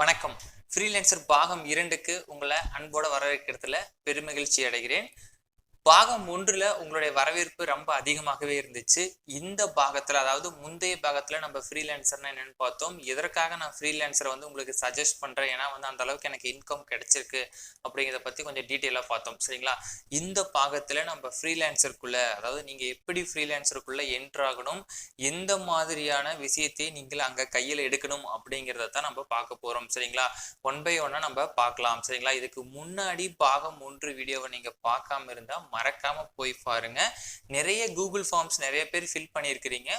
வணக்கம். ஃப்ரீலான்சர் பாகம் 2க்கு உங்களை அன்போட வரவேற்கிறதுல பெருமகிழ்ச்சி அடைகிறேன். பாகம் 1ல உங்களுடைய வரவேற்பு ரொம்ப அதிகமாகவே இருந்துச்சு. இந்த பாகத்துல அதாவது முந்தைய பாகத்துல நம்ம ஃப்ரீலான்சர்னா என்னன்னு பார்த்தோம். எதற்காக நான் ஃப்ரீலான்சரை உங்களுக்கு சஜெஸ்ட் பண்றேன். ஏன்னா அந்த அளவுக்கு எனக்கு இன்கம் கிடைச்சிருக்கு அப்படிங்கிறத பத்தி கொஞ்சம் டீட்டெயிலா பார்த்தோம். சரிங்களா? இந்த பாகத்துல நம்ம ஃப்ரீலான்சருக்குள்ள அதாவது நீங்க எப்படி ஃப்ரீலான்சருக்குள்ள என்டர் ஆகணும், எந்த மாதிரியான விஷயத்தை நீங்கள் அங்க கையில எடுக்கணும் அப்படிங்கிறத தான் நம்ம பார்க்க போறோம். சரிங்களா? ஒன் பை ஒன்னா நம்ம பார்க்கலாம். சரிங்களா? இதுக்கு முன்னாடி பாகம் 1 வீடியோவை நீங்க பார்க்காம இருந்தா மறக்காம போய் பாருங்க. நிறைய கூகுள் ஃபார்ம்ஸ் நிறைய பேர் ஃபில் பண்ணியிருக்கிறீங்க.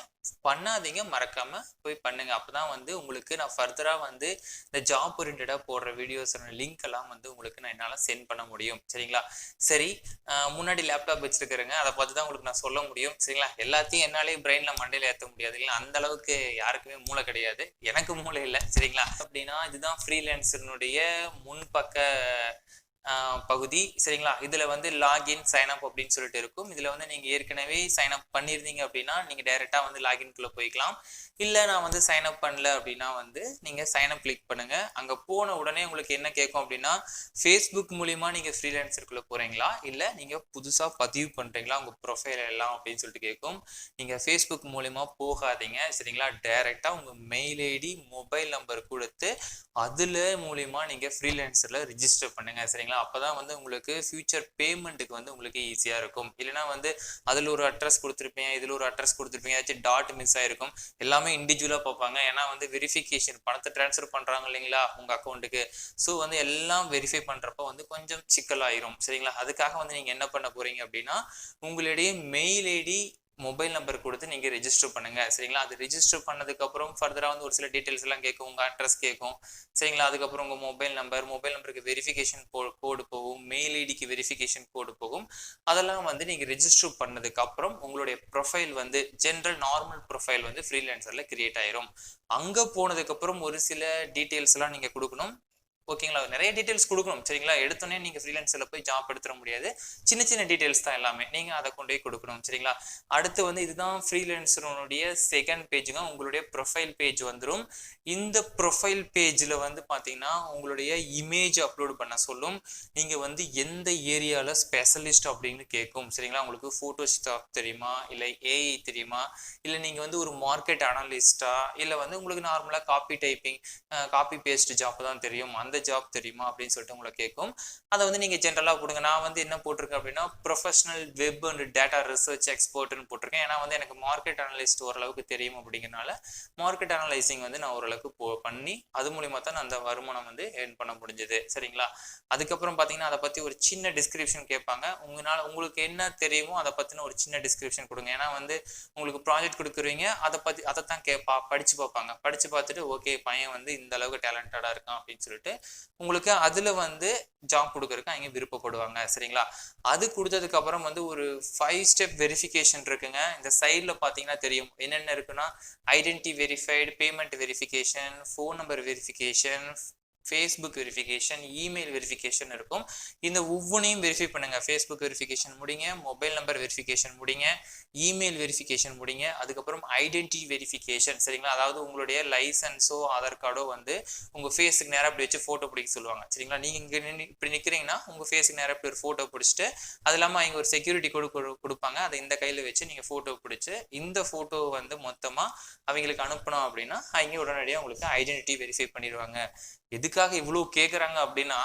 பண்ணாதீங்க, மறக்காம போய் பண்ணுங்க. அப்பதான் உங்களுக்கு நான் ஃபர்தரா இந்த ஜாப் ஓரியன்டா போடுற வீடியோஸ் லிங்க் எல்லாம் உங்களுக்கு நான் என்னால சென்ட் பண்ண முடியும். சரிங்களா? சரி, முன்னாடி லேப்டாப் வச்சிருக்கிறேங்க, அதை பார்த்து தான் உங்களுக்கு நான் சொல்ல முடியும். சரிங்களா? எல்லாத்தையும் என்னாலேயே பிரெயின்ல மண்டையில ஏற்ற முடியாது இல்லை, அந்த அளவுக்கு யாருக்குமே மூளை கிடையாது, எனக்கு மூளை இல்லை. சரிங்களா? அப்படின்னா இதுதான் ஃப்ரீலான்சர்னுடைய முன்பக்க பகுதி. சரிங்களா? இதுல லாகின் சைன் அப் அப்படின்னு சொல்லிட்டு இருக்கும். இதுல நீங்க ஏற்கனவே சைன் அப் பண்ணிருந்தீங்க அப்படின்னா நீங்க டைரக்டா லாகின்குள்ள போய்க்கலாம். இல்ல நான் சைன் அப் பண்ணல அப்படின்னா நீங்க சைன் அப் கிளிக் பண்ணுங்க. அங்க போன உடனே உங்களுக்கு என்ன கேட்கும் அப்படின்னா, ஃபேஸ்புக் மூலியமா நீங்க ஃப்ரீலான்சருக்குள்ள போறீங்களா இல்ல நீங்க புதுசா பதிவு பண்றீங்களா உங்க ப்ரொஃபைல் எல்லாம் அப்படின்னு சொல்லிட்டு கேட்கும். நீங்க ஃபேஸ்புக் மூலியமா போகாதீங்க. சரிங்களா? டைரக்டா உங்க மெயில் ஐடி மொபைல் நம்பர் கொடுத்து அதுல மூலியமா நீங்க ஃப்ரீலான்சர்ல ரிஜிஸ்டர் பண்ணுங்க. சரிங்களா? அப்பதான் உங்களுக்கு ஃபியூச்சர் பேமெண்ட்டுக்கு உங்களுக்கு ஈஸியா இருக்கும். இல்லைன்னா அதுல ஒரு அட்ரஸ் கொடுத்துருப்பீங்க, இதுல ஒரு அட்ரஸ் கொடுத்துருப்பீங்க, ஏதாச்சும் டாட் மிஸ் ஆயிருக்கும். எல்லாமே இண்டிவிஜுவலா பார்ப்பாங்க. ஏன்னா வெரிஃபிகேஷன் பணத்தை டிரான்ஸ்ஃபர் பண்றாங்க இல்லைங்களா உங்க அக்கௌண்ட்டுக்கு. ஸோ எல்லாம் வெரிஃபை பண்றப்ப கொஞ்சம் சிக்கலாயிரும். சரிங்களா? அதுக்காக நீங்க என்ன பண்ண போறீங்க அப்படின்னா, உங்களுடைய மெயில் ஐடி மொபைல் நம்பர் கொடுத்து நீங்க ரெஜிஸ்டர் பண்ணுங்க. சரிங்களா? அது ரெஜிஸ்டர் பண்ணதுக்கு அப்புறம் ஃபர்தரா ஒரு சில டீடைல்ஸ் எல்லாம் கேட்கும். உங்க அட்ரஸ் கேட்கும். சரிங்களா? அதுக்கப்புறம் உங்க மொபைல் நம்பருக்கு வெரிஃபிகேஷன் கோடு போகும், மெயில் ஐடிக்கு வெரிஃபிகேஷன் கோடு போகும். அதெல்லாம் நீங்க ரெஜிஸ்டர் பண்ணதுக்கு அப்புறம் உங்களுடைய ப்ரொஃபைல் ஜென்ரல் நார்மல் ப்ரொஃபைல் ஃப்ரீலான்சர்ல கிரியேட் ஆயிரும். அங்க போனதுக்கு அப்புறம் ஒரு சில டீடைல்ஸ் எல்லாம் நீங்க கொடுக்கணும். ஓகேங்களா? நிறைய டீடைல்ஸ் கொடுக்கணும். சரிங்களா? எடுத்தோடனே நீங்க ஃப்ரீலான்சர்ல போய் ஜாப் எடுத்துட முடியாது. சின்ன சின்ன டீடைல்ஸ் தான் எல்லாமே, நீங்க அதை கொண்டு போய் கொடுக்கணும். சரிங்களா? அடுத்து இதுதான் ஃப்ரீலான்சருடைய செகண்ட் பேஜுங்க. உங்களுடைய ப்ரொஃபைல் பேஜ் வந்துடும். இந்த ப்ரொஃபைல் பேஜ்ல பாத்தீங்கன்னா உங்களுடைய இமேஜ் அப்லோட் பண்ண சொல்லும். நீங்க எந்த ஏரியால ஸ்பெஷலிஸ்ட் அப்படின்னு கேட்கும். சரிங்களா? உங்களுக்கு போட்டோஷாப் தெரியுமா, இல்ல ஏஐ தெரியுமா, இல்ல நீங்க ஒரு மார்க்கெட் அனலிஸ்டா, இல்ல உங்களுக்கு நார்மலா copy typing copy paste job தான் தெரியும், அந்த ஜாப் தெரியுமா அப்படின்னு சொல்லிட்டு உங்களை கேட்கும். அதை நீங்க ஜென்ரலா கொடுங்க. நான் என்ன போட்டிருக்கேன் அப்படின்னா, professional web and data research எக்ஸ்பர்ட்னு போட்டிருக்கேன். ஏன்னா எனக்கு மார்க்கெட் அனலிஸ்ட் ஓரளவுக்கு தெரியும் அப்படிங்கிறனால மார்க்கெட் அனலைசிங் நான் ஓரளவுக்கு பண்ணி அது மூலியமா தான் அந்த வருமானம் ஏர்ன் பண்ண முடிஞ்சது. சரிங்களா? அதுக்கப்புறம் பாத்தீங்கன்னா அதை பத்தி ஒரு சின்ன டிஸ்கிரிப்ஷன் கேட்பாங்க. உங்களுக்கு என்ன தெரியுமோ அதை பத்தின ஒரு சின்ன டிஸ்கிரிப்ஷன் கொடுங்க. ஏன்னா உங்களுக்கு ப்ராஜெக்ட் கொடுக்குறீங்க, அதைத்தான் படிச்சு பார்ப்பாங்க. படிச்சு பார்த்துட்டு ஓகே பையன் இந்த அளவுக்கு டேலண்டடா இருக்கான் அப்படின்னு சொல்லிட்டு உங்களுக்கு அதுல ஜாப் கொடுக்கறதுக்கு அவங்க விருப்பப்படுவாங்க. சரிங்களா? அது கொடுத்ததுக்கு அப்புறம் ஒரு 5 ஸ்டெப் வெரிஃபிகேஷன் இருக்குங்க. இந்த சைட்ல பாத்தீங்கன்னா தெரியும் என்னென்ன இருக்குன்னா, identity verified, payment verification, phone number verification, Facebook verification, email verification இருக்கும். இந்த ஒவ்வொன்றையும் வெரிஃபை பண்ணுங்க. ஃபேஸ்புக் வெரிஃபிகேஷன் முடிங்க, மொபைல் நம்பர் வெரிஃபிகேஷன் முடிங்க, இமெயில் வெரிஃபிகேஷன் முடிங்க, அதுக்கப்புறம் ஐடென்டிட்டி வெரிஃபிகேஷன். சரிங்களா? அதாவது உங்களுடைய லைசன்ஸோ ஆதார் கார்டோ உங்க ஃபேஸுக்கு நேரம் இப்படி வச்சு போட்டோ பிடிக்க சொல்லுவாங்க. சரிங்களா? நீங்க இங்க இப்படி நிக்கிறீங்கன்னா உங்க ஃபேஸுக்கு நேரம் இப்படி ஒரு போட்டோ பிடிச்சிட்டு, அது இல்லாம அவங்க ஒரு செக்யூரிட்டி கொடுப்பாங்க. அதை இந்த கையில வச்சு நீங்க போட்டோ பிடிச்சு இந்த போட்டோ மொத்தமா அவங்களுக்கு அனுப்பணும் அப்படின்னா அவங்க உடனடியாக உங்களுக்கு ஐடென்டிட்டி வெரிஃபை பண்ணிடுவாங்க. எதுக்காக இவ்வளவு கேக்குறாங்க அப்படின்னா,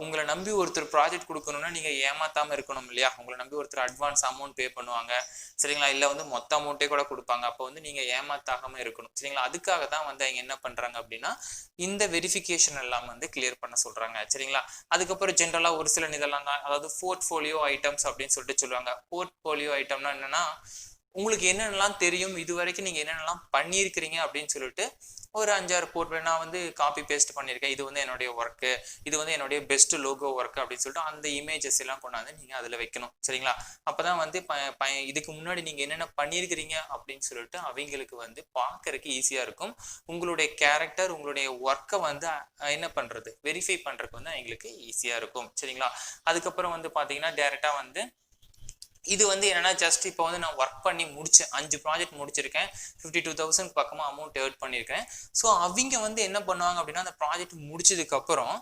உங்களை நம்பி ஒருத்தர் ப்ராஜெக்ட் கொடுக்கணும்னா நீங்க ஏமாத்தாம இருக்கணும் இல்லையா? உங்களை நம்பி ஒருத்தர் அட்வான்ஸ் அமௌண்ட் பே பண்ணுவாங்க. சரிங்களா? இல்ல மொத்த அமௌண்ட்டே கூட கொடுப்பாங்க. அப்போ நீங்க ஏமாத்தாகாம இருக்கணும். சரிங்களா? அதுக்காக தான் அவங்க என்ன பண்றாங்க அப்படின்னா, இந்த வெரிஃபிகேஷன் எல்லாம் கிளியர் பண்ண சொல்றாங்க. சரிங்களா? அதுக்கப்புறம் ஜென்ரலா ஒரு சில இதெல்லாம் தான், அதாவது போர்ட்ஃபோலியோ ஐட்டம்ஸ் அப்படின்னு சொல்லிட்டு சொல்லுவாங்க. போர்ட்ஃபோலியோ ஐட்டம்னா என்னன்னா, உங்களுக்கு என்னென்னலாம் தெரியும், இது வரைக்கும் நீங்க என்னென்னலாம் பண்ணியிருக்கிறீங்க அப்படின்னு சொல்லிட்டு ஒரு 5-6 போர்ட் நான் காப்பி பேஸ்ட் பண்ணியிருக்கேன், இது என்னுடைய ஒர்க்கு, இது என்னுடைய பெஸ்ட் லோகோ ஒர்க் அப்படின்னு சொல்லிட்டு அந்த இமேஜஸ் எல்லாம் கொண்டாந்து நீங்க அதுல வைக்கணும். சரிங்களா? அப்பதான் இதுக்கு முன்னாடி நீங்க என்னென்ன பண்ணியிருக்கிறீங்க அப்படின்னு சொல்லிட்டு அவங்களுக்கு பார்க்கறதுக்கு ஈஸியா இருக்கும். உங்களுடைய கேரக்டர், உங்களுடைய ஒர்க்கை என்ன பண்றது, வெரிஃபை பண்றதுக்கு அவங்களுக்கு ஈஸியா இருக்கும். சரிங்களா? அதுக்கப்புறம் பாத்தீங்கன்னா டைரக்டா இது வந்து என்னன்னா ஜஸ்ட் இப்போ வந்து நான் ஒர்க் பண்ணி முடிச்சேன், 5 ப்ராஜெக்ட் முடிச்சிருக்கேன், 52,000 பக்கமா அமௌண்ட் ஏர்ன் பண்ணியிருக்கேன். ஸோ அவங்க வந்து என்ன பண்ணுவாங்க அப்படின்னா அந்த ப்ராஜெக்ட் முடிச்சதுக்கு அப்புறம்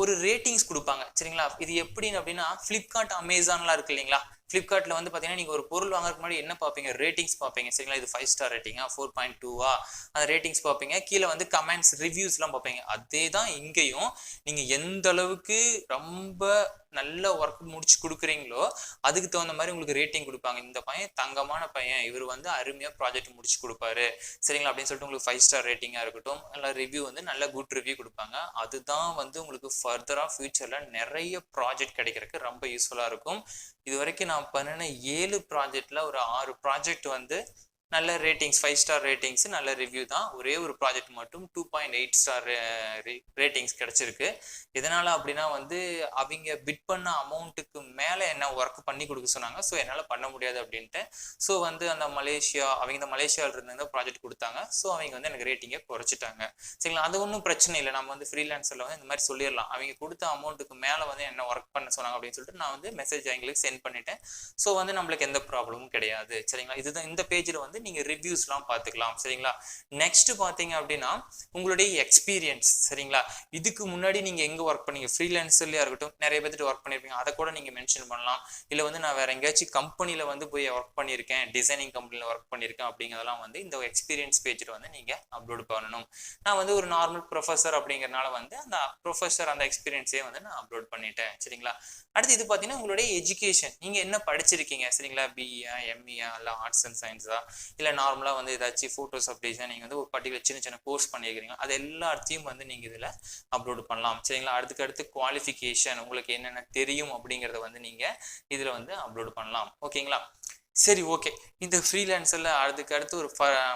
ஒரு ரேட்டிங்ஸ் கொடுப்பாங்க சரிங்களா. இது எப்படின்னு அப்படின்னா ஃப்ளிப்கார்ட் அமேசான்லாம் இருக்கு இல்லைங்களா. ஃப்ளிப்கார்ட்ல வந்து பார்த்தீங்கன்னா நீங்கள் ஒரு பொருள் வாங்குறதுக்கு முன்னாடி என்ன பார்ப்பீங்க, ரேட்டிங்ஸ் பார்ப்பீங்க சரிங்களா. இது 5 ஸ்டார் ரேட்டிங்கா 4.2வா அந்த ரேட்டிங்ஸ் பார்ப்பீங்க, கீழே வந்து கமெண்ட்ஸ் ரிவ்யூஸ்லாம் பார்ப்பீங்க. அதே தான் இங்கேயும் நீங்கள் எந்த அளவுக்கு ரொம்ப நல்ல ஒர்க் முடிச்சு கொடுக்குறீங்களோ அதுக்கு தகுந்த மாதிரி உங்களுக்கு ரேட்டிங் கொடுப்பாங்க. இந்த பையன் தங்கமான பையன், இவர் வந்து அருமையாக ப்ராஜெக்ட் முடிச்சு கொடுப்பாரு சரிங்களா அப்படின்னு சொல்லிட்டு உங்களுக்கு 5 ஸ்டார் ரேட்டிங்காக இருக்கட்டும், நல்ல ரிவ்யூ வந்து நல்ல குட் ரிவ்யூ கொடுப்பாங்க. அதுதான் வந்து உங்களுக்கு ஃபர்தராக ஃபியூச்சரில் நிறைய ப்ராஜெக்ட் கிடைக்கிறதுக்கு ரொம்ப யூஸ்ஃபுல்லாக இருக்கும். இது வரைக்கும் நான் பண்ணின 7 ப்ராஜெக்டில் ஒரு 6 ப்ராஜெக்ட் வந்து நல்ல ரேட்டிங்ஸ் 5 ஸ்டார் ரேட்டிங்ஸ் நல்ல ரிவ்யூ தான். ஒரே ஒரு ப்ராஜெக்ட் மட்டும் 2.8 ஸ்டார் ரேட்டிங்ஸ் கிடைச்சிருக்கு. எதனால அப்படின்னா வந்து அவங்க பிட் பண்ண அமௌண்ட்டுக்கு மேலே என்ன ஒர்க் பண்ணி கொடுக்க சொன்னாங்க. ஸோ என்னால் பண்ண முடியாது அப்படின்ட்டு ஸோ வந்து அந்த அவங்க இந்த மலேசியாவில் இருந்து ப்ராஜெக்ட் கொடுத்தாங்க. ஸோ அவங்க வந்து எனக்கு ரேட்டிங்கை குறைச்சிட்டாங்க சரிங்களா. அது ஒன்றும் பிரச்சனை இல்லை, நம்ம வந்து ஃப்ரீலான்சரில் வந்து இந்த மாதிரி சொல்லிடலாம். அவங்க கொடுத்த அமௌண்ட்டுக்கு மேலே வந்து என்ன ஒர்க் பண்ண சொன்னாங்க அப்படின்னு சொல்லிட்டு நான் வந்து மெசேஜ் அவங்களுக்கு சென்ட் பண்ணிட்டேன். ஸோ வந்து நம்மளுக்கு எந்த ப்ராப்ளமும் கிடையாது சரிங்களா. இதுதான் இந்த பேஜில் வந்து நீங்க ரிவ்யூஸ்லாம் பார்த்துக்கலாம் சரிங்களா. நெக்ஸ்ட் பார்த்தீங்க அப்படின்னா உங்களுடைய எக்ஸ்பீரியன்ஸ் சரிங்களா. இதுக்கு முன்னாடி நீங்க எங்க ஒர்க் பண்ணீங்க, ஃப்ரீலான்சர்லயா இருக்கட்டும், நிறைய பேர்த்து ஒர்க் பண்ணிருப்பீங்க, அதை கூட நீங்க மென்ஷன் பண்ணலாம். இல்லை வந்து நான் வேற எங்கேயாச்சும் கம்பெனியில் வந்து போய் ஒர்க் பண்ணியிருக்கேன், டிசைனிங் கம்பெனியில் ஒர்க் பண்ணியிருக்கேன் அப்படிங்கிறதெல்லாம் வந்து இந்த எக்ஸ்பீரியன்ஸ் பேஜில் வந்து நீங்க அப்லோட் பண்ணணும். நான் வந்து ஒரு நார்மல் ப்ரொஃபஸர் அப்படிங்கிறனால வந்து அந்த ப்ரொஃபஸர் அந்த எக்ஸ்பீரியன்ஸே வந்து நான் அப்லோட் பண்ணிட்டேன் சரிங்களா. அடுத்து இது பார்த்தீங்கன்னா உங்களுடைய எஜுகேஷன், நீங்க என்ன படிச்சிருக்கீங்க சரிங்களா. பிஇயா எம்இயா இல்லை ஆர்ட்ஸ் அண்ட் சயின்ஸா இல்லை நார்மலாக வந்து ஏதாச்சும் ஃபோட்டோஸ் அப்படின்னா நீங்கள் வந்து ஒரு பர்டிகுலர் சின்ன சின்ன கோர்ஸ் பண்ணியிருக்கிறீங்க, அது எல்லாத்தையும் வந்து நீங்கள் இதில் அப்லோட் பண்ணலாம் சரிங்களா. அடுத்து குவாலிஃபிகேஷன் உங்களுக்கு என்னென்ன தெரியும் அப்படிங்கிறத வந்து நீங்கள் இதில் வந்து அப்லோட் பண்ணலாம் ஓகேங்களா. சரி ஓகே. இந்த ஃப்ரீலான்சரில் அடுத்து ஒரு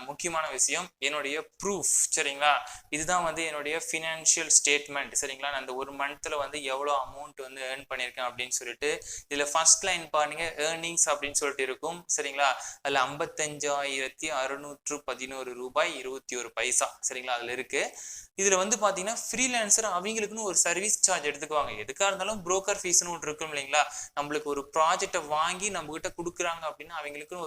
முக்கியமான விஷயம் என்னுடைய ப்ரூஃப் சரிங்களா. இதுதான் வந்து என்னுடைய ஃபினான்ஷியல் ஸ்டேட்மெண்ட் சரிங்களா. நான் இந்த ஒரு மந்த்தில் வந்து எவ்வளோ அமௌண்ட் வந்து ஏர்ன் பண்ணியிருக்கேன் அப்படின்னு சொல்லிட்டு இதில் ஃபர்ஸ்ட் லைன் பாருங்க ஏர்னிங்ஸ் அப்படின்னு சொல்லிட்டு இருக்கும் சரிங்களா. அதில் 55,611 ரூபாய் 21 சரிங்களா அதில் இருக்கு. இதுல வந்து பாத்தீங்கன்னா ஃப்ரீலான்சர் அவங்களுக்குன்னு ஒரு சர்வீஸ் சார்ஜ் எடுத்துக்குவாங்க. எதுக்காக இருந்தாலும் புரோக்கர் ஃபீஸ்னு ஒன்று இருக்கும் இல்லைங்களா. நம்மளுக்கு ஒரு ப்ராஜெக்டை வாங்கி நம்ம கிட்ட கொடுக்குறாங்க அப்படின்னா அவங்களுக்குன்னு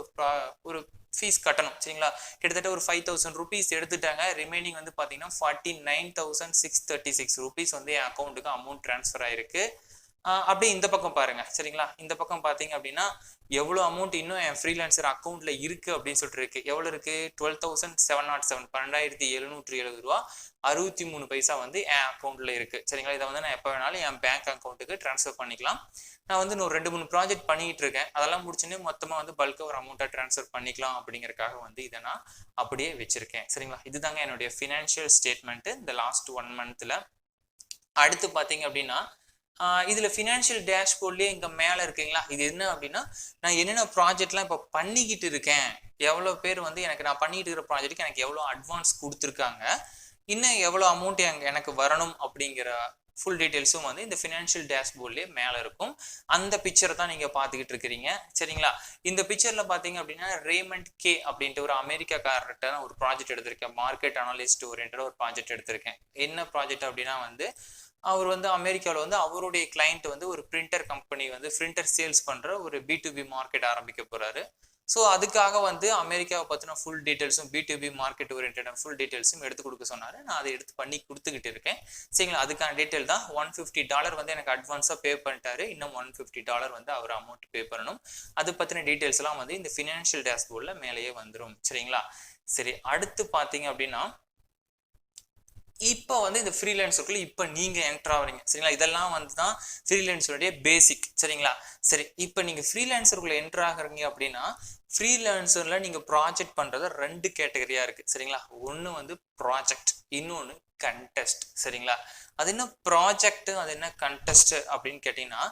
ஒரு ஃபீஸ் கட்டணும் சரிங்களா. கிட்டத்தட்ட ஒரு 5,000 ருபீஸ் எடுத்துட்டாங்க. ரிமைனிங் வந்து பாத்தீங்கன்னா 49,636 ருபீஸ் வந்து என் அக்கௌண்ட்டுக்கு அமௌண்ட் டிரான்ஸ்ஃபர் ஆயிருக்கு. அப்படியே இந்த பக்கம் பாருங்க சரிங்களா. இந்த பக்கம் பாத்தீங்க அப்படின்னா எவ்வளவு அமௌண்ட் இன்னும் என் ஃப்ரீலான்சர் அக்கௌண்ட்ல இருக்கு அப்படின்னு சொல்லிட்டு இருக்கு. எவ்வளவு இருக்கு, 12,707 12,770 ரூபா 63 வந்து என் அக்கௌண்ட்ல இருக்கு சரிங்களா. இதை வந்து நான் எப்போ வேணாலும் என் பேங்க் அக்கௌண்ட்டுக்கு டிரான்ஸ்ஃபர் பண்ணிக்கலாம். நான் வந்து இன்னும் 2-3 ப்ராஜெக்ட் பண்ணிட்டு இருக்கேன், அதெல்லாம் முடிச்சுன்னு மொத்தமா வந்து பல்கா ஒரு அமௌண்ட்டை டிரான்ஸ்ஃபர் பண்ணிக்கலாம் அப்படிங்கறக்காக வந்து இதை நான் அப்படியே வச்சிருக்கேன் சரிங்களா. இதுதாங்க என்னுடைய ஃபினான்ஷியல் ஸ்டேட்மெண்ட் இந்த லாஸ்ட் 1 மந்த்ல. அடுத்து பாத்தீங்க அப்படின்னா இதுல ஃபினான்ஷியல் டேஷ்போர்ட்லயே இங்க மேல இருக்குங்களா. இது என்ன அப்படின்னா நான் என்னென்ன ப்ராஜெக்ட்லாம் இப்போ பண்ணிக்கிட்டு இருக்கேன், எவ்வளவு பேர் வந்து நான் பண்ணிட்டு இருக்கிற ப்ராஜெக்ட்டுக்கு எனக்கு எவ்வளவு அட்வான்ஸ் கொடுத்துருக்காங்க, இன்னும் எவ்வளவு அமௌண்ட் எனக்கு வரணும் அப்படிங்கிற ஃபுல் டீட்டெயில்ஸும் வந்து இந்த ஃபினான்ஷியல் டேஷ்போர்ட்லயே மேல இருக்கும். அந்த பிக்சரை தான் நீங்க பாத்துக்கிட்டு இருக்கிறீங்க சரிங்களா. இந்த பிக்சர்ல பாத்தீங்க அப்படின்னா ரேமண்ட் கே அப்படின்ட்டு ஒரு அமெரிக்காக்காரர்கிட்ட ஒரு ப்ராஜெக்ட் எடுத்திருக்கேன். மார்க்கெட் அனலிஸ்ட் ஓரியன்டா ஒரு ப்ராஜெக்ட் எடுத்திருக்கேன். என்ன ப்ராஜெக்ட் அப்படின்னா வந்து அவர் வந்து அமெரிக்காவில் வந்து அவருடைய கிளைண்ட் வந்து ஒரு பிரிண்டர் கம்பெனி வந்து பிரிண்டர் சேல்ஸ் பண்ற ஒரு B2B மார்க்கெட் ஆரம்பிக்க போறாரு. ஸோ அதுக்காக வந்து அமெரிக்காவை பற்றின ஃபுல் டீட்டெயில்ஸும் B2B மார்க்கெட் ஓரியன்டான ஃபுல் டீட்டெயில்ஸும் எடுத்து கொடுக்க சொன்னார். நான் அதை எடுத்து பண்ணி கொடுத்துக்கிட்டு இருக்கேன் சரிங்களா. அதுக்கான டீட்டெயில் தான் $150 வந்து எனக்கு அட்வான்ஸாக பே பண்ணிட்டாரு. இன்னும் $150 வந்து அவர் அமௌண்ட் பே பண்ணணும். அது பற்றின டீட்டெயில்ஸ் எல்லாம் வந்து இந்த ஃபினான்ஷியல் டேஷ்போர்டில் மேலேயே வந்துடும் சரிங்களா. சரி அடுத்து பார்த்தீங்க அப்படின்னா இப்போ வந்து இந்த ஃப்ரீலான்சருக்குள்ள இப்போ நீங்க என்டர் ஆகுறீங்க சரிங்களா. இதெல்லாம் வந்து தான் ஃப்ரீலான்சருடைய பேசிக் சரிங்களா. சரி இப்போ நீங்க ஃப்ரீலான்சருக்குள்ள என்டர் ஆகுறீங்க அப்படின்னா ஃப்ரீலான்சர்ல நீங்க ப்ராஜெக்ட் பண்றது 2 கேட்டகரியா இருக்கு சரிங்களா. ஒன்று வந்து ப்ராஜெக்ட், இன்னொன்று கண்டெஸ்ட் சரிங்களா. அது என்ன ப்ராஜெக்ட், அது என்ன கண்டெஸ்ட் அப்படின்னு கேட்டீங்கன்னா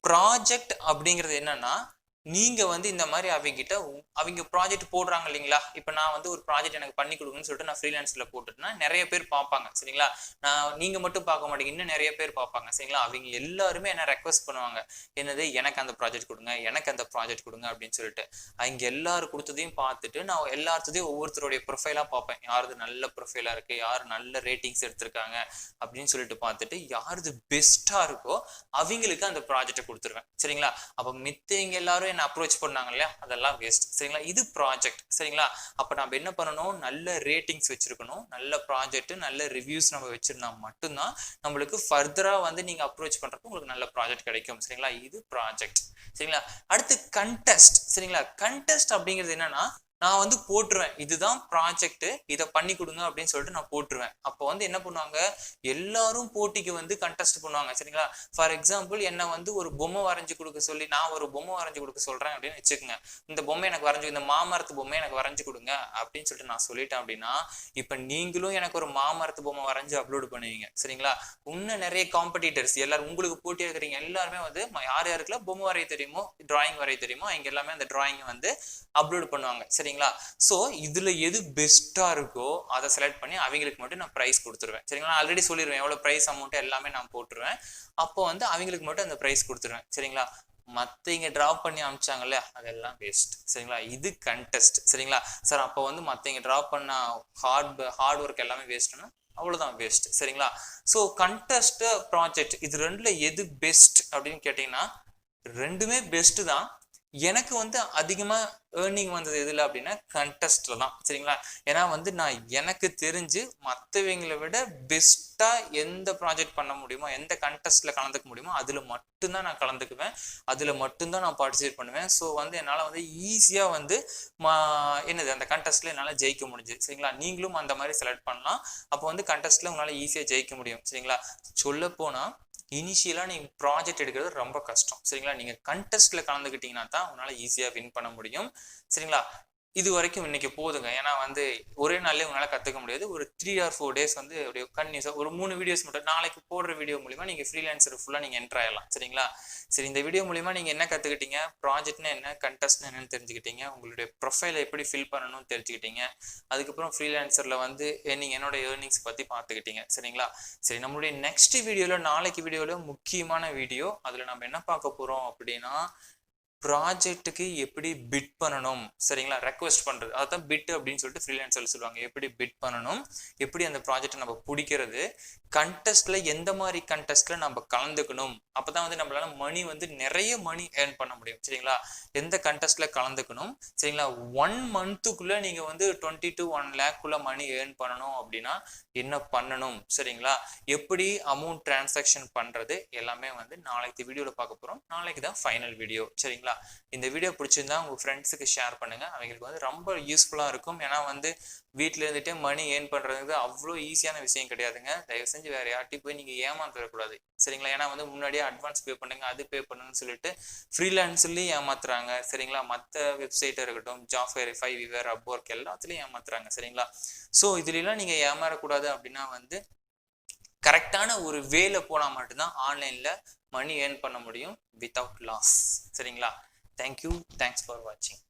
ப்ராஜெக்ட் அப்படிங்கிறது என்னன்னா நீங்க வந்து இந்த மாதிரி அவங்க ப்ராஜெக்ட் போடுறாங்க இல்லைங்களா. இப்போ நான் வந்து ஒரு ப்ராஜெக்ட் எனக்கு பண்ணி கொடுக்குன்னு சொல்லிட்டு நான் ஃப்ரீலான்ஸ்ல போட்டுட்டேன்னா நிறைய பேர் பார்ப்பாங்க சரிங்களா. நீங்க மட்டும் பார்க்க மாட்டீங்க, இன்னும் நிறைய பேர் பார்ப்பாங்க சரிங்களா. அவங்க எல்லாருமே என்ன ரெக்வஸ்ட் பண்ணுவாங்க, என்னது எனக்கு அந்த ப்ராஜெக்ட் கொடுங்க, எனக்கு அந்த ப்ராஜெக்ட் கொடுங்க அப்படின்னு சொல்லிட்டு. அவங்க எல்லாரும் கொடுத்ததையும் பார்த்துட்டு நான் எல்லாத்தையும் ஒவ்வொருத்தருடைய ப்ரொஃபைலா பார்ப்பேன். யாருது நல்ல ப்ரொஃபைலா இருக்கு, யார் நல்ல ரேட்டிங்ஸ் எடுத்திருக்காங்க அப்படின்னு சொல்லிட்டு பார்த்துட்டு யாருது பெஸ்டா இருக்கோ அவங்களுக்கு அந்த ப்ராஜெக்டை கொடுத்துருவேன் சரிங்களா. அப்போ மித்தவங்க எல்லாரும் என்ன அப்ரோச் பண்ணாங்க இல்லையா, அதெல்லாம் வேஸ்ட். சரிங்களா, இது ப்ராஜெக்ட். சரிங்களா, அப்ப நம்ம என்ன பண்ணணும், நல்ல ரேட்டிங்ஸ் வச்சிருக்கணும், நல்ல ப்ராஜெக்ட், நல்ல ரிவ்யூஸ் நம்ம வச்சிருந்தா மட்டும்தான் நம்மளுக்கு ஃபர்தரா வந்து நீங்க அப்ரோச் பண்றப்ப உங்களுக்கு நல்ல ப்ராஜெக்ட் கிடைக்கும். சரிங்களா, இது ப்ராஜெக்ட். சரிங்களா, அடுத்து கண்டெஸ்ட். சரிங்களா, கண்டெஸ்ட் அப்படிங்கிறது என்னன்னா, நான் வந்து போட்டுருவேன், இதுதான் ப்ராஜெக்ட், இதை பண்ணி கொடுங்க அப்படின்னு சொல்லிட்டு நான் போட்டுருவேன். அப்போ வந்து என்ன பண்ணுவாங்க, எல்லாரும் போட்டிக்கு வந்து கண்டெஸ்ட் பண்ணுவாங்க. சரிங்களா, ஃபார் எக்ஸாம்பிள் என்ன வந்து ஒரு பொம்மை வரைஞ்சு கொடுக்க சொல்லி நான் ஒரு பொம்மை வரைஞ்சு கொடுக்க சொல்றேன் அப்படின்னு வச்சுக்கோங்க. இந்த பொம்மை எனக்கு வரைஞ்சு, இந்த மாமரத்து பொம்மை எனக்கு வரைஞ்சு கொடுங்க அப்படின்னு சொல்லிட்டு நான் சொல்லிட்டேன் அப்படின்னா, இப்ப நீங்களும் எனக்கு ஒரு மாமரத்து பொம்மை வரைஞ்சு அப்லோட் பண்ணுவீங்க. சரிங்களா, இன்னும் நிறைய காம்படிட்டர்ஸ் எல்லாரும் உங்களுக்கு போட்டி இருக்கிறீங்க எல்லாருமே வந்து யார் யாருக்குலாம் பொம்மை வரைய தெரியுமோ, டிராயிங் வரைய தெரியுமோ, இங்க எல்லாமே அந்த டிராயிங் வந்து அப்லோட் பண்ணுவாங்க. சரிங்களா, சோ இதுல எது பெஸ்டா இருக்கோ அதை செலக்ட் பண்ணி அவங்களுக்கு மட்டும் நான் பிரைஸ் கொடுத்துருவேன். சரிங்களா, ஆல்ரெடி சொல்லிடுவேன் எவ்வளவு பிரைஸ் அமௌண்ட் எல்லாமே நான் போட்டுருவேன். அப்போ வந்து அவங்களுக்கு மட்டும் அந்த பிரைஸ் கொடுத்துருவேன். சரிங்களா, மத்தவங்க டிராப் பண்ணி அனுப்பிச்சாங்கல்ல, அதெல்லாம் வேஸ்ட். சரிங்களா, இது கண்டெஸ்ட். சரிங்களா சார், அப்போ வந்து மத்தவங்க டிராப் பண்ண ஹார்ட் ஒர்க் எல்லாமே வேஸ்ட்னா அவ்வளவுதான் வேஸ்ட். சரிங்களா, சோ கண்டெஸ்ட், ப்ராஜெக்ட், இது ரெண்டுல எது பெஸ்ட் அப்படின்னு கேட்டீங்கன்னா ரெண்டுமே பெஸ்ட் தான். எனக்கு வந்து அதிகமா ஏர்னிங் வந்தது எதுல அப்படின்னா கண்டெஸ்ட்ல தான். சரிங்களா, ஏன்னா வந்து நான் எனக்கு தெரிஞ்சு மற்றவங்களை விட பெஸ்டா எந்த ப்ராஜெக்ட் பண்ண முடியுமோ, எந்த கண்டெஸ்ட்ல கலந்துக்க முடியுமோ அதுல மட்டும்தான் நான் கலந்துக்குவேன், அதுல மட்டும்தான் நான் பார்ட்டிசிபேட் பண்ணுவேன். ஸோ வந்து என்னால வந்து ஈஸியா வந்து என்னது அந்த கண்டெஸ்ட்ல என்னால ஜெயிக்க முடிஞ்சு. சரிங்களா, நீங்களும் அந்த மாதிரி செலக்ட் பண்ணலாம். அப்போ வந்து கண்டெஸ்ட்ல உங்களால ஈஸியா ஜெயிக்க முடியும். சரிங்களா, சொல்ல போனா இனிஷியலா நீங்க ப்ராஜெக்ட் எடுக்கிறது ரொம்ப கஷ்டம். சரிங்களா, நீங்க கண்டெஸ்ட்ல கலந்துக்கிட்டீங்கன்னா தான் உங்களால ஈஸியா வின் பண்ண முடியும். சரிங்களா, இது வரைக்கும் இன்னைக்கு போதுங்க. ஏன்னா வந்து ஒரே நாள்லயே உங்களால கத்துக்க முடியாது. ஒரு 3 or 4 days வந்து அப்படியே கன்டினியூஸா ஒரு 3 வீடியோஸ் மட்டும் நாளைக்கு போடுற வீடியோ மூலியமா நீங்க ஃப்ரீலான்சர் ஃபுல்லா நீங்க என்டர் ஆயிடலாம். சரிங்களா, சரி, இந்த வீடியோ மூலியமா நீங்க என்ன கத்துக்கிட்டீங்க, ப்ராஜெக்ட்னா என்ன, கண்டெஸ்ட்னா என்னன்னு தெரிஞ்சுக்கிட்டீங்க, உங்களுடைய ப்ரொஃபைலை எப்படி ஃபில் பண்ணணும்னு தெரிஞ்சுக்கிட்டீங்க, அதுக்கப்புறம் ஃப்ரீலான்சர்ல வந்து நீங்க என்னோட ஏர்னிங்ஸ் பத்தி பார்த்துக்கிட்டீங்க. சரிங்களா, சரி, நம்மளுடைய நெக்ஸ்ட் வீடியோல, நாளைக்கு வீடியோல முக்கியமான வீடியோ, அதுல நம்ம என்ன பார்க்க போறோம் அப்படின்னா ப்ராஜெக்ட்டுக்கு எப்படி பிட் பண்ணணும். சரிங்களா, ரெக்வெஸ்ட் பண்றது, அதான் பிட் அப்படின்னு சொல்லிட்டு ஃப்ரீலான்சர்ல சொல்லுவாங்க. எப்படி பிட் பண்ணணும், எப்படி அந்த ப்ராஜெக்ட் நம்ம பிடிக்கிறது, கண்டெஸ்ட்ல எந்த மாதிரி கண்டெஸ்ட்ல நம்ம கலந்துக்கணும், அப்பதான் வந்து நம்மளால மணி வந்து நிறைய மணி ஏர்ன் பண்ண முடியும். சரிங்களா, எந்த கண்டெஸ்ட்ல கலந்துக்கணும். சரிங்களா, 1 monthக்குள்ள நீங்க வந்து 20 to 1 lakh மணி ஏர்ன் பண்ணணும் அப்படின்னா என்ன பண்ணணும். சரிங்களா, எப்படி அமௌண்ட் டிரான்சாக்ஷன் பண்றது எல்லாமே வந்து நாளைக்கு வீடியோல பார்க்க போறோம். நாளைக்கு தான் ஃபைனல் வீடியோ. சரிங்களா, இந்த வீடியோ பிடிச்சிருந்தா உங்க ஃப்ரெண்ட்ஸுக்கு ஷேர் பண்ணுங்க, அவங்களுக்கு வந்து ரொம்ப யூஸ்ஃபுல்லா இருக்கும். ஏன்னா வந்து வீட்டுல இருந்துட்டே மணி ஏர்ன் பண்றது அவ்வளோ ஈஸியான விஷயம் கிடையாதுங்க. தயவு செஞ்சு வேற யார்ட்டையும் போய் நீங்க ஏமாந்துடக்கூடாது. சரிங்களா, ஏன்னா வந்து முன்னாடியே அட்வான்ஸ் பே பண்ணுங்க, அது பே பண்ணுங்கன்னு சொல்லிட்டு ஃப்ரீலான்ஸ்லயும் ஏமாத்துறாங்க. சரிங்களா, மற்ற வெப்சைட் இருக்கட்டும், ஜாப், ஃபைவர், அப்வொர்க் எல்லாத்துலயும் ஏமாத்துறாங்க. சரிங்களா, ஸோ இதுல எல்லாம் நீங்க ஏமாறக்கூடாது அப்படின்னா வந்து கரெக்டான ஒரு வேல போனா மட்டும்தான் ஆன்லைன்ல மணி ஏர்ன் பண்ண முடியும் வித்தவுட் லாஸ். சரிங்களா, தேங்க்யூ, தேங்க்ஸ் ஃபார் வாட்சிங்.